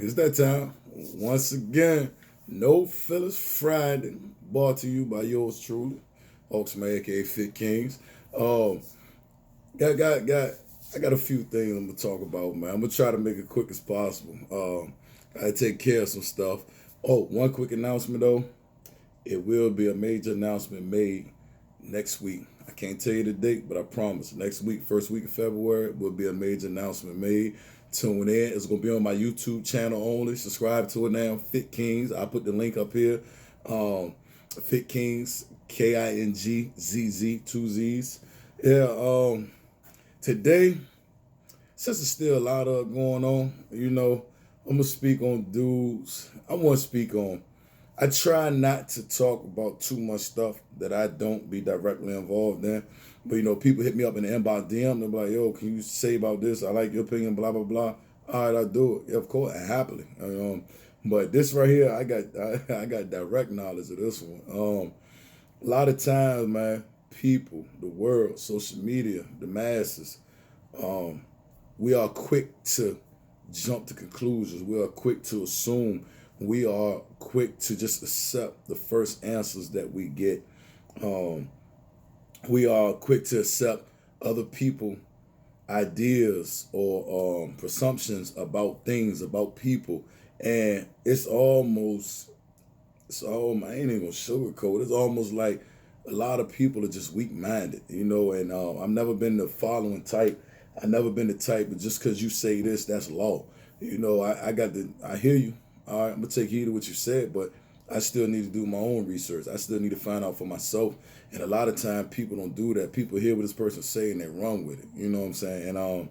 It's that time. Once again, No Feelings Friday, brought to you by yours truly, Oxman, aka Fit Kingzz. Um, I got a few things I'm gonna talk about, man. I'm gonna try to make it quick as possible. I take care of some stuff. Oh, one quick announcement though. It will be a major announcement made next week. I can't tell you the date, but I promise next week, first week of February, will be a major announcement made. Tune in. It's gonna be on my YouTube channel only. Subscribe to it now. Fit Kingzz. I put the link up here. Fit Kingzz, KINGZZ, two Z's. Yeah. Today, since there's still a lot of going on, I'm gonna speak on dudes. I want to speak on. I try not to talk about too much stuff that I don't be directly involved in. But people hit me up in the inbox DM. They're like, "Yo, can you say about this? I like your opinion." Blah blah blah. All right, I do it. Yeah, of course, happily. But this right here, I got I got direct knowledge of this one. A lot of times, man, people, the world, social media, the masses, we are quick to jump to conclusions. We are quick to assume. We are quick to just accept the first answers that we get. We are quick to accept other people ideas or presumptions about things, about people. And I ain't even gonna sugarcoat. It's almost like a lot of people are just weak-minded, and I've never been the following type. I've never been the type, but just because you say this, that's law. I hear you. All right, I'm gonna take heed of what you said, but I still need to do my own research. I still need to find out for myself. And a lot of time people don't do that. People hear what this person say and they run with it. You know what I'm saying? And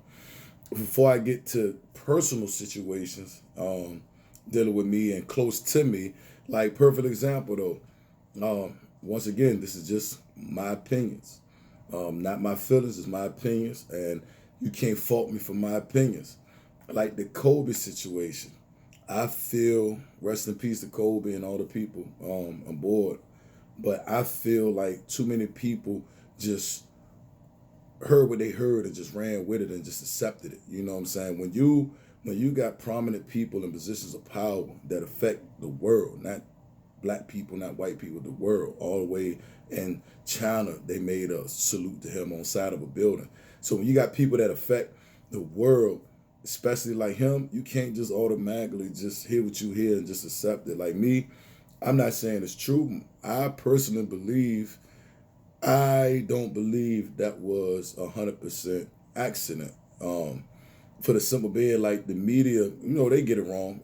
before I get to personal situations dealing with me and close to me, like perfect example though. Once again, this is just my opinions, not my feelings. It's my opinions, and you can't fault me for my opinions. Like the Kobe situation. I feel, rest in peace to Kobe and all the people on board, but I feel like too many people just heard what they heard and just ran with it and just accepted it. You know what I'm saying? When you got prominent people in positions of power that affect the world, not black people, not white people, the world, all the way in China, they made a salute to him on side of a building. So when you got people that affect the world, especially like him, you can't just automatically just hear what you hear and just accept it. Like me, I'm not saying it's true. I personally believe, I don't believe that was 100% accident. For the simple being, like the media, they get it wrong.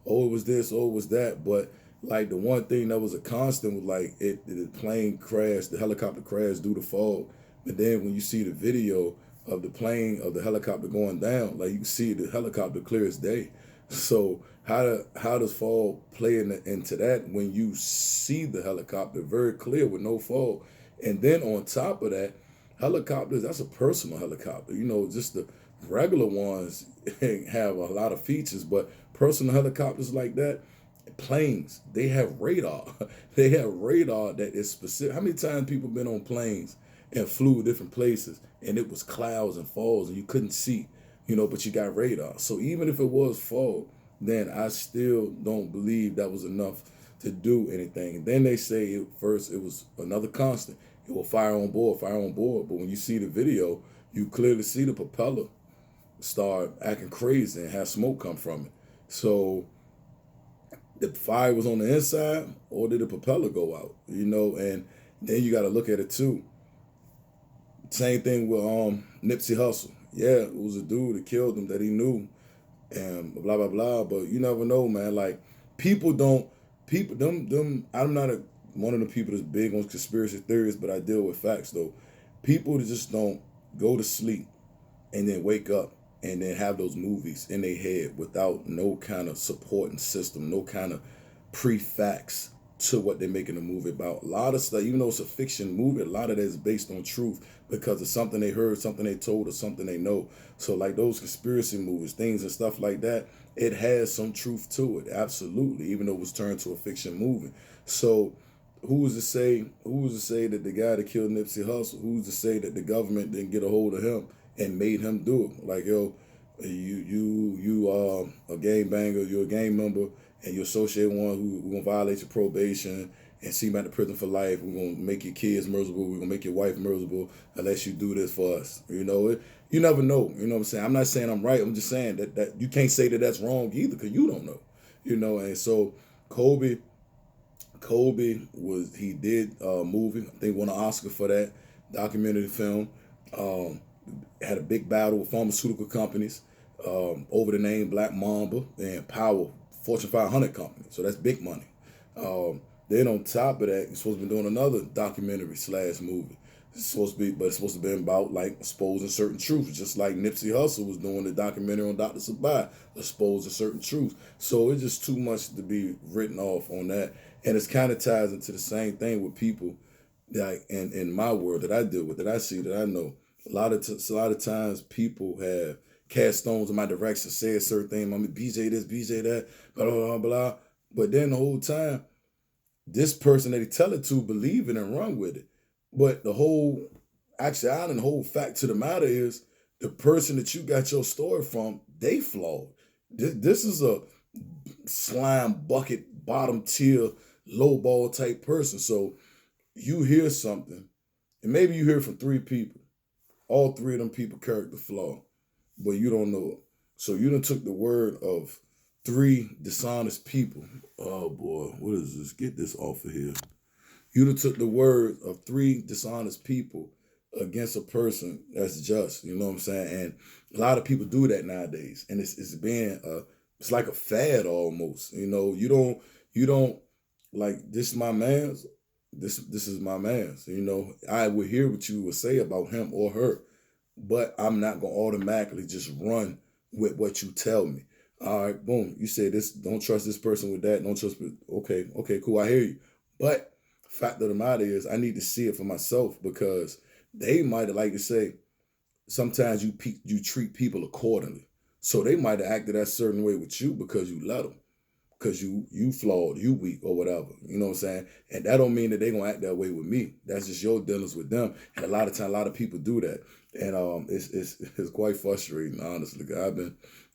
Oh, it was this, oh, it was that. But like the one thing that was a constant was like the plane crashed, the helicopter crashed due to fog. But then when you see the video of the helicopter going down, like you can see the helicopter clear as day. So how does fog play into that when you see the helicopter very clear with no fog? And then on top of that, helicopters, that's a personal helicopter. Just the regular ones have a lot of features, but personal helicopters like that, planes, they have radar. They have radar that is specific. How many times people been on planes and flew different places and it was clouds and falls and you couldn't see, but you got radar. So even if it was fog, then I still don't believe that was enough to do anything. And then they say first it was another constant. It will fire on board, fire on board. But when you see the video, you clearly see the propeller start acting crazy and have smoke come from it. So the fire was on the inside or did the propeller go out? And then you got to look at it too. Same thing with Nipsey Hussle. Yeah, it was a dude that killed him that he knew, and blah blah blah. But you never know, man. Like people don't people them. I'm not one of the people that's big on conspiracy theories, but I deal with facts though. People that just don't go to sleep and then wake up and then have those movies in their head without no kind of supporting system, no kind of pre-facts to what they're making a movie about. A lot of stuff, even though it's a fiction movie, a lot of that is based on truth because it's something they heard, something they told, or something they know. So like those conspiracy movies, things and stuff like that, it has some truth to it, absolutely, even though it was turned to a fiction movie. So who's to say that the guy that killed Nipsey Hussle, who's to say that the government didn't get a hold of him and made him do it? Like, yo, You a gang banger, you're a gang member, and you associate one who gonna violate your probation and see you back to prison for life. We're gonna make your kids miserable. We're gonna make your wife miserable unless you do this for us. You never know. You know what I'm saying? I'm not saying I'm right. I'm just saying that you can't say that that's wrong either because you don't know. And so Kobe, he did a movie. I think won an Oscar for that documentary film. Um, Had a big battle with pharmaceutical companies over the name Black Mamba and Power Fortune 500 company. So that's big money. Then on top of that, you're supposed to be doing another documentary / movie. It's supposed to be about like exposing certain truths, just like Nipsey Hussle was doing the documentary on Dr. Sabah, exposing certain truths. So it's just too much to be written off on that, and it's kind of ties into the same thing with people, like in my world that I deal with, that I see, that I know. A lot of times people have cast stones in my direction, said certain things. I'm BJ this, BJ that, blah blah blah blah. But then the whole time, this person that they tell it to believe it and run with it. But the whole actuality and the whole fact to the matter is the person that you got your story from, they flawed. This is a slime bucket, bottom tier, low ball type person. So you hear something, and maybe you hear it from 3 people. All 3 of them people character flaw, but you don't know it. So you done took the word of 3 dishonest people. Oh boy, what is this? Get this off of here. You done took the word of 3 dishonest people against a person that's just. You know what I'm saying? And a lot of people do that nowadays, and it's like a fad almost. You don't like, this is my man's. This is my man's. I would hear what you would say about him or her, but I'm not gonna automatically just run with what you tell me. All right, boom. You say this. Don't trust this person with that. Don't trust. Okay, cool. I hear you. But fact of the matter is, I need to see it for myself, because they might have, like to say, sometimes you treat people accordingly. So they might have acted that certain way with you because you let them, because you flawed, you weak, or whatever. You know what I'm saying? And that don't mean that they gonna act that way with me. That's just your dealings with them. And a lot of time, a lot of people do that, and it's quite frustrating, honestly.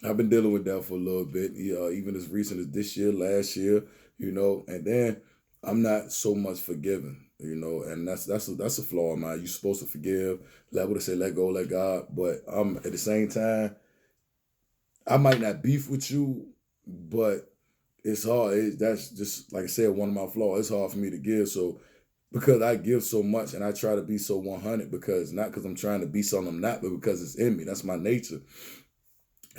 I've been dealing with that for a little bit, even as recent as this year, last year, and then I'm not so much forgiving, and that's a flaw of mine. You're supposed to forgive, let what they say, let go, let God, but at the same time, I might not beef with you, but it's hard. That's just, like I said, one of my flaws. It's hard for me to give. So because I give so much and I try to be so 100, not because I'm trying to be something I'm not, but because it's in me. That's my nature.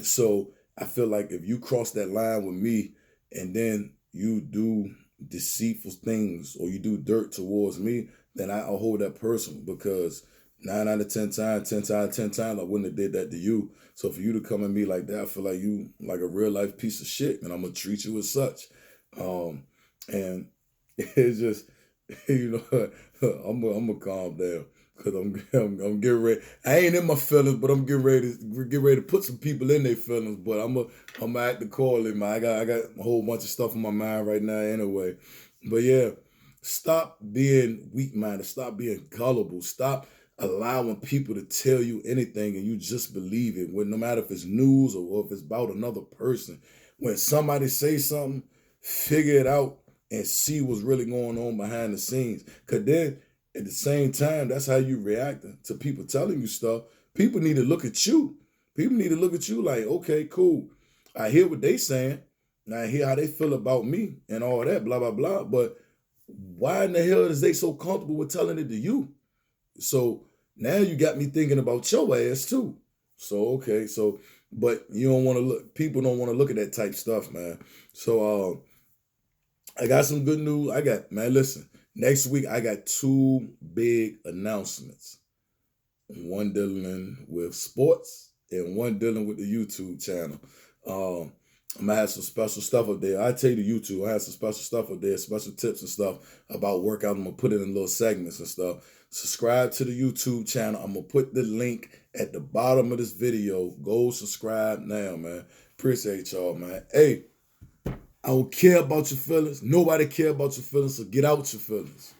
So I feel like if you cross that line with me and then you do deceitful things or you do dirt towards me, then I'll hold that personal, because 9 out of 10 times, 10 times, 10 times, I wouldn't have did that to you. So for you to come at me like that, I feel like you like a real life piece of shit, and I'm gonna treat you as such. And it's just, I'm gonna calm down, because I'm getting ready. I ain't in my feelings, but I'm getting ready to put some people in their feelings. But I'm gonna act accordingly, man. I got a whole bunch of stuff on my mind right now, anyway. But yeah, stop being weak-minded. Stop being gullible. Stop allowing people to tell you anything and you just believe it. No matter if it's news or if it's about another person. When somebody says something, figure it out and see what's really going on behind the scenes. Because then, at the same time, that's how you react to people telling you stuff. People need to look at you. People need to look at you like, okay, cool. I hear what they saying. And I hear how they feel about me and all that, blah, blah, blah. But why in the hell is they so comfortable with telling it to you? So now you got me thinking about your ass too. So, okay. So, but you don't want to look, people don't want to look at that type stuff, man. So, I got some good news. Man, listen, next week I got 2 big announcements. One dealing with sports and one dealing with the YouTube channel. I'm gonna have some special stuff up there. I tell you, the YouTube, I have some special stuff up there, special tips and stuff about workout. I'm gonna put it in little segments and stuff. Subscribe to the YouTube channel. I'm gonna put the link at the bottom of this video. Go subscribe now, man. Appreciate y'all, man. Hey, I don't care about your feelings. Nobody care about your feelings, so get out your feelings.